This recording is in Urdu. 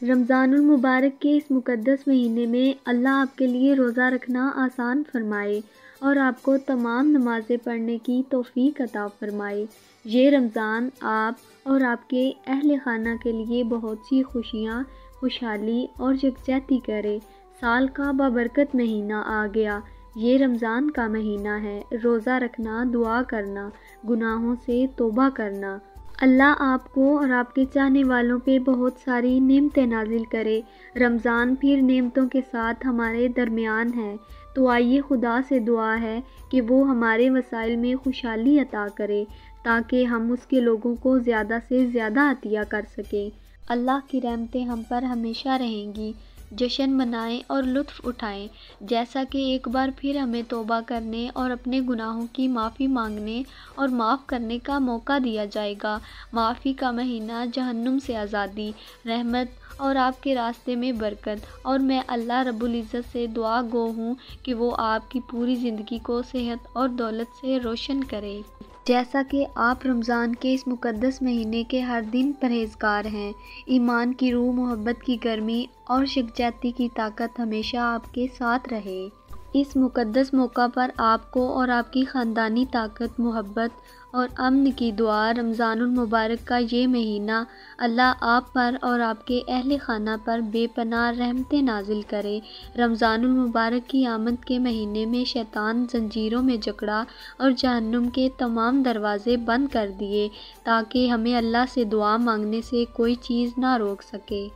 رمضان المبارک کے اس مقدس مہینے میں اللہ آپ کے لیے روزہ رکھنا آسان فرمائے اور آپ کو تمام نمازیں پڑھنے کی توفیق عطا فرمائے۔ یہ رمضان آپ اور آپ کے اہل خانہ کے لیے بہت سی خوشیاں، خوشحالی اور یکجہتی کرے۔ سال کا بابرکت مہینہ آ گیا۔ یہ رمضان کا مہینہ ہے۔ روزہ رکھنا، دعا کرنا، گناہوں سے توبہ کرنا۔ اللہ آپ کو اور آپ کے چاہنے والوں پہ بہت ساری نعمتیں نازل کرے۔ رمضان پھر نعمتوں کے ساتھ ہمارے درمیان ہے، تو آئیے خدا سے دعا ہے کہ وہ ہمارے وسائل میں خوشحالی عطا کرے تاکہ ہم اس کے لوگوں کو زیادہ سے زیادہ عطیہ کر سکیں۔ اللہ کی رحمتیں ہم پر ہمیشہ رہیں گی۔ جشن منائیں اور لطف اٹھائیں، جیسا کہ ایک بار پھر ہمیں توبہ کرنے اور اپنے گناہوں کی معافی مانگنے اور معاف کرنے کا موقع دیا جائے گا۔ معافی کا مہینہ، جہنم سے آزادی، رحمت اور آپ کے راستے میں برکت۔ اور میں اللہ رب العزت سے دعا گو ہوں کہ وہ آپ کی پوری زندگی کو صحت اور دولت سے روشن کرے۔ جیسا کہ آپ رمضان کے اس مقدس مہینے کے ہر دن پرہیزگار ہیں، ایمان کی روح، محبت کی گرمی اور یکجہتی کی طاقت ہمیشہ آپ کے ساتھ رہے۔ اس مقدس موقع پر آپ کو اور آپ کی خاندانی طاقت، محبت اور امن کی دعا۔ رمضان المبارک کا یہ مہینہ اللہ آپ پر اور آپ کے اہل خانہ پر بے پناہ رحمتیں نازل کرے۔ رمضان المبارک کی آمد کے مہینے میں شیطان زنجیروں میں جکڑا اور جہنم کے تمام دروازے بند کر دیے تاکہ ہمیں اللہ سے دعا مانگنے سے کوئی چیز نہ روک سکے۔